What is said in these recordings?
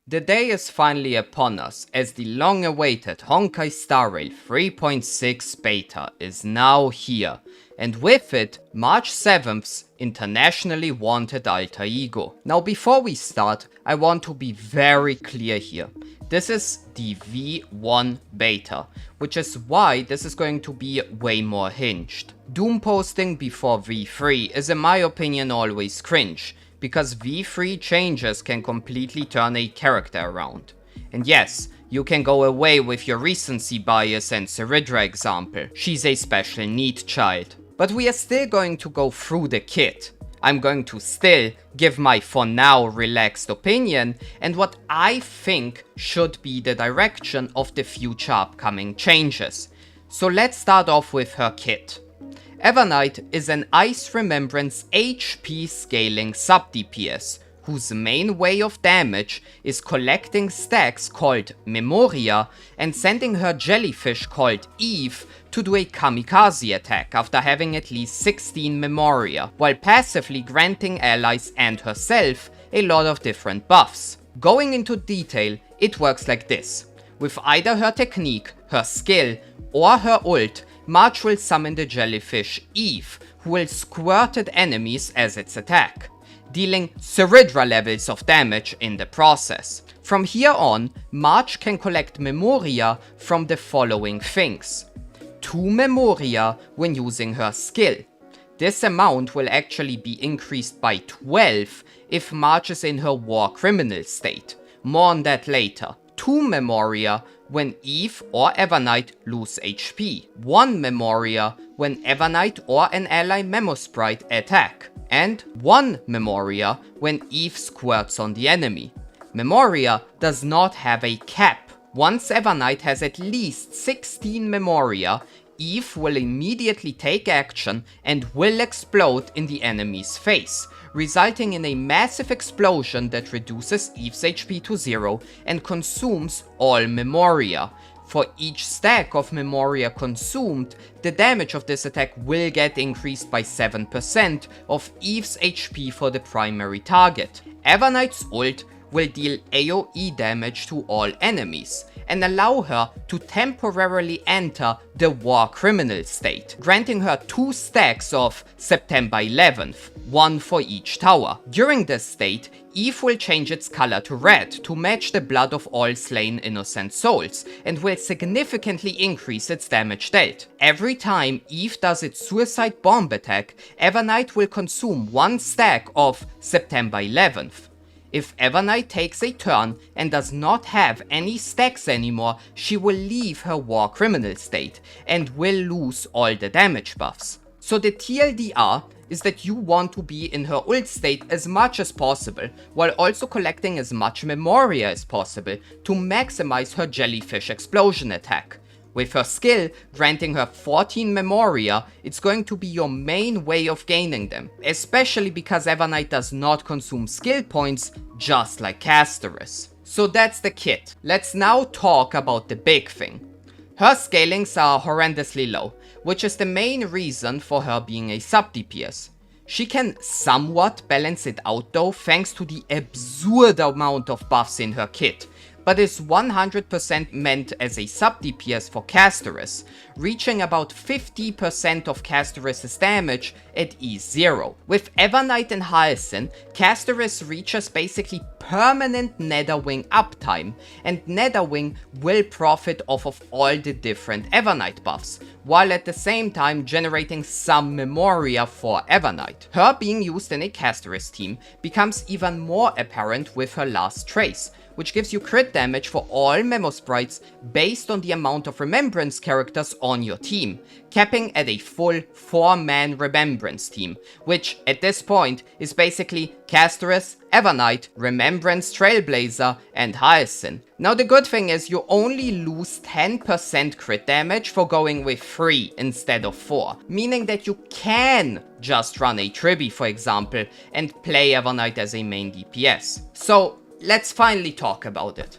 The day is finally upon us, as the long-awaited Honkai Star Rail 3.6 beta is now here, and with it, March 7th's internationally wanted alter ego. Now before we start, I want to be very clear here. This is the V1 beta, which is why this is going to be way more hinged. Doom posting before V3 is in my opinion always cringe, because V3 changes can completely turn a character around. And yes, you can go away with your recency bias and Ceridra example, she's a special need child. But we are still going to go through the kit. I'm going to still give my for now relaxed opinion and what I think should be the direction of the future upcoming changes. So let's start off with her kit. Evernight is an Ice Remembrance HP scaling sub-DPS, whose main way of damage is collecting stacks called Memoria and sending her jellyfish called Eve to do a kamikaze attack after having at least 16 Memoria, while passively granting allies and herself a lot of different buffs. Going into detail, it works like this. With either her technique, her skill, or her ult, March will summon the jellyfish Eve, who will squirt at enemies as its attack, dealing Ceridra levels of damage in the process. From here on, March can collect Memoria from the following things. 2 Memoria when using her skill. This amount will actually be increased by 12 if March is in her war criminal state. More on that later. 2 Memoria when Eve or Evernight lose HP. 1 Memoria when Evernight or an ally Memosprite attack. And 1 Memoria when Eve squirts on the enemy. Memoria does not have a cap. Once Evernight has at least 16 Memoria, Eve will immediately take action and will explode in the enemy's face, resulting in a massive explosion that reduces Eve's HP to 0 and consumes all Memoria. For each stack of Memoria consumed, the damage of this attack will get increased by 7% of Eve's HP for the primary target. Evernight's ult will deal AoE damage to all enemies, and allow her to temporarily enter the war criminal state, granting her 2 stacks of September 11th, 1 for each tower. During this state, Eve will change its color to red to match the blood of all slain innocent souls, and will significantly increase its damage dealt. Every time Eve does its suicide bomb attack, Evernight will consume 1 stack of September 11th. If Evernight takes a turn and does not have any stacks anymore, she will leave her war criminal state and will lose all the damage buffs. So the TLDR is that you want to be in her ult state as much as possible, while also collecting as much Memoria as possible to maximize her jellyfish explosion attack. With her skill granting her 14 Memoria, it's going to be your main way of gaining them, especially because Evernight does not consume skill points just like Casterus. So that's the kit. Let's now talk about the big thing. Her scalings are horrendously low, which is the main reason for her being a sub-DPS. She can somewhat balance it out though thanks to the absurd amount of buffs in her kit, but is 100% meant as a sub-DPS for Casterus, reaching about 50% of Casterus' damage at E0. With Evernight and Halcyon, Casterus reaches basically permanent Netherwing uptime, and Netherwing will profit off of all the different Evernight buffs, while at the same time generating some Memoria for Evernight. Her being used in a Casterus team becomes even more apparent with her last trace, which gives you crit damage for all Memosprites based on the amount of Remembrance characters on your team, capping at a full 4-man Remembrance team, which at this point is basically Casterus, Evernight, Remembrance Trailblazer, and Halcyon. Now the good thing is you only lose 10% crit damage for going with 3 instead of 4, meaning that you can just run a Tribi for example and play Evernight as a main DPS. So let's finally talk about it.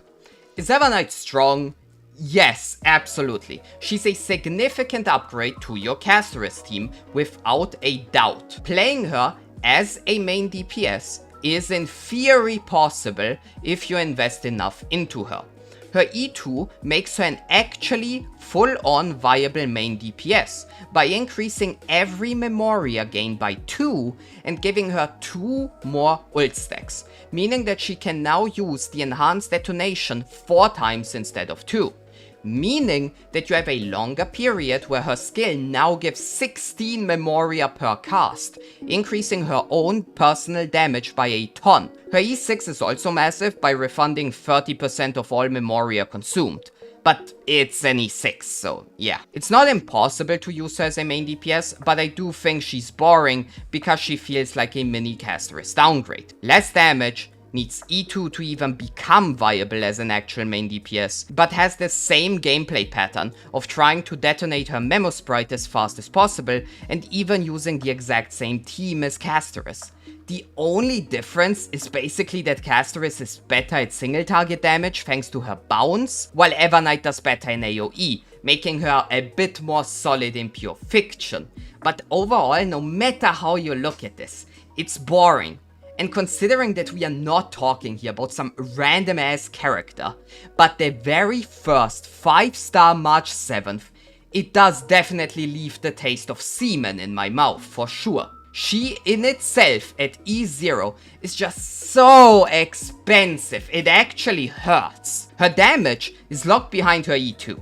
Is Evernight strong? Yes, absolutely. She's a significant upgrade to your Casterus team without a doubt. Playing her as a main DPS is in theory possible if you invest enough into her. Her E2 makes her an actually full-on viable main DPS by increasing every Memoria gain by 2 and giving her 2 more ult stacks, meaning that she can now use the enhanced detonation 4 times instead of 2. Meaning that you have a longer period where her skill now gives 16 Memoria per cast, increasing her own personal damage by a ton. Her E6 is also massive by refunding 30% of all Memoria consumed. But it's an E6, so yeah. It's not impossible to use her as a main DPS, but I do think she's boring because she feels like a mini Casterus downgrade. Less damage, needs E2 to even become viable as an actual main DPS, but has the same gameplay pattern of trying to detonate her Memo Sprite as fast as possible and even using the exact same team as Casterus. The only difference is basically that Casterus is better at single target damage thanks to her bounce, while Evernight does better in AoE, making her a bit more solid in pure fiction. But overall, no matter how you look at this, it's boring. And considering that we are not talking here about some random ass character, but the very first 5-star March 7th, it does definitely leave the taste of semen in my mouth for sure. She in itself at E0 is just so expensive, it actually hurts. Her damage is locked behind her E2,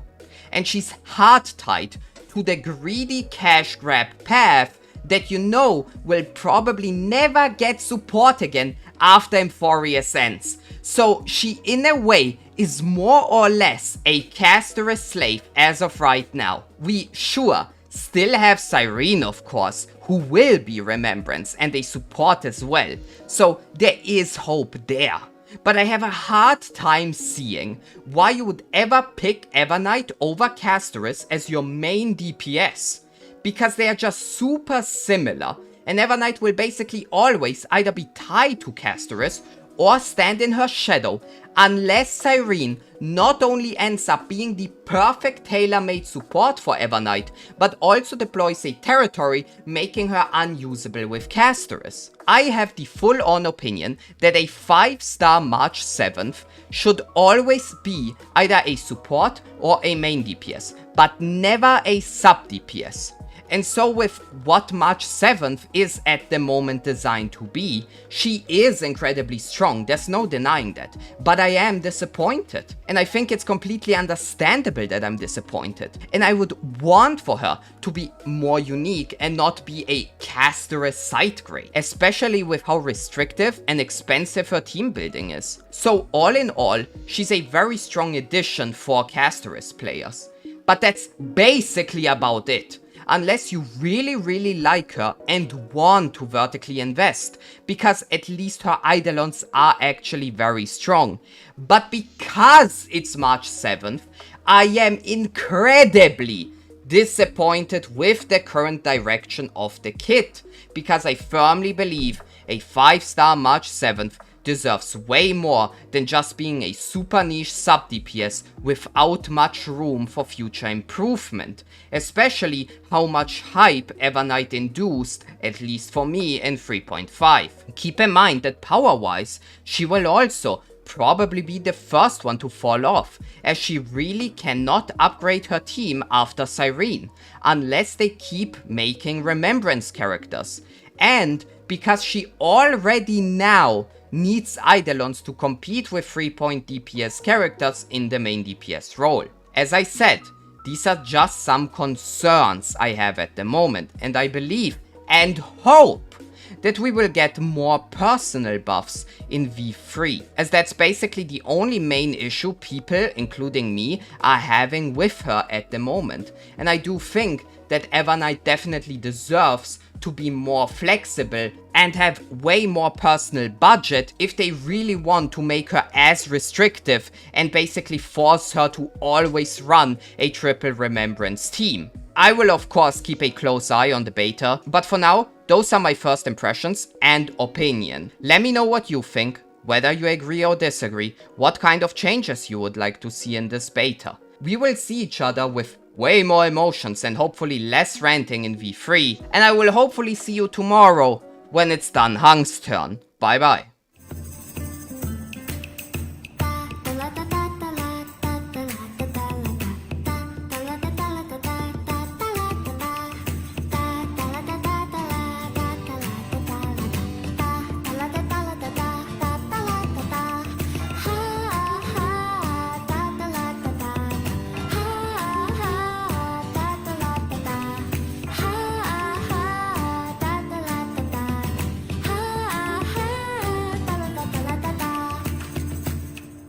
and she's hard tied to the greedy cash grab path that you know will probably never get support again after Emphorius ends. So she in a way is more or less a Casterus slave as of right now. We sure still have Cyrene of course, who will be Remembrance and a support as well. So there is hope there. But I have a hard time seeing why you would ever pick Evernight over Casterus as your main DPS. Because they are just super similar, and Evernight will basically always either be tied to Casterus or stand in her shadow, unless Cyrene not only ends up being the perfect tailor-made support for Evernight, but also deploys a territory, making her unusable with Casterus. I have the full-on opinion that a 5-star March 7th should always be either a support or a main DPS, but never a sub-DPS. And so with what March 7th is at the moment designed to be, she is incredibly strong, there's no denying that. But I am disappointed. And I think it's completely understandable that I'm disappointed. And I would want for her to be more unique and not be a Casterus side grade. Especially with how restrictive and expensive her team building is. So all in all, she's a very strong addition for Casterus players. But that's basically about it. Unless you really like her and want to vertically invest, because at least her Eidolons are actually very strong. But because it's March 7th, I am incredibly disappointed with the current direction of the kit, because I firmly believe a 5-star March 7th deserves way more than just being a super niche sub DPS without much room for future improvement, especially how much hype Evernight induced, at least for me, in 3.5. Keep in mind that power-wise, she will also probably be the first one to fall off, as she really cannot upgrade her team after Cyrene, unless they keep making Remembrance characters, and because she already now needs Eidolons to compete with 3-point DPS characters in the main DPS role. As I said, these are just some concerns I have at the moment, and I believe and hope that we will get more personal buffs in V3, as that's basically the only main issue people, including me, are having with her at the moment. And I do think that Evernight definitely deserves to be more flexible and have way more personal budget if they really want to make her as restrictive and basically force her to always run a triple Remembrance team. I will of course keep a close eye on the beta, but for now, those are my first impressions and opinion. Let me know what you think, whether you agree or disagree, what kind of changes you would like to see in this beta. We will see each other with way more emotions and hopefully less ranting in V3, and I will hopefully see you tomorrow when it's done Hung's turn. Bye bye.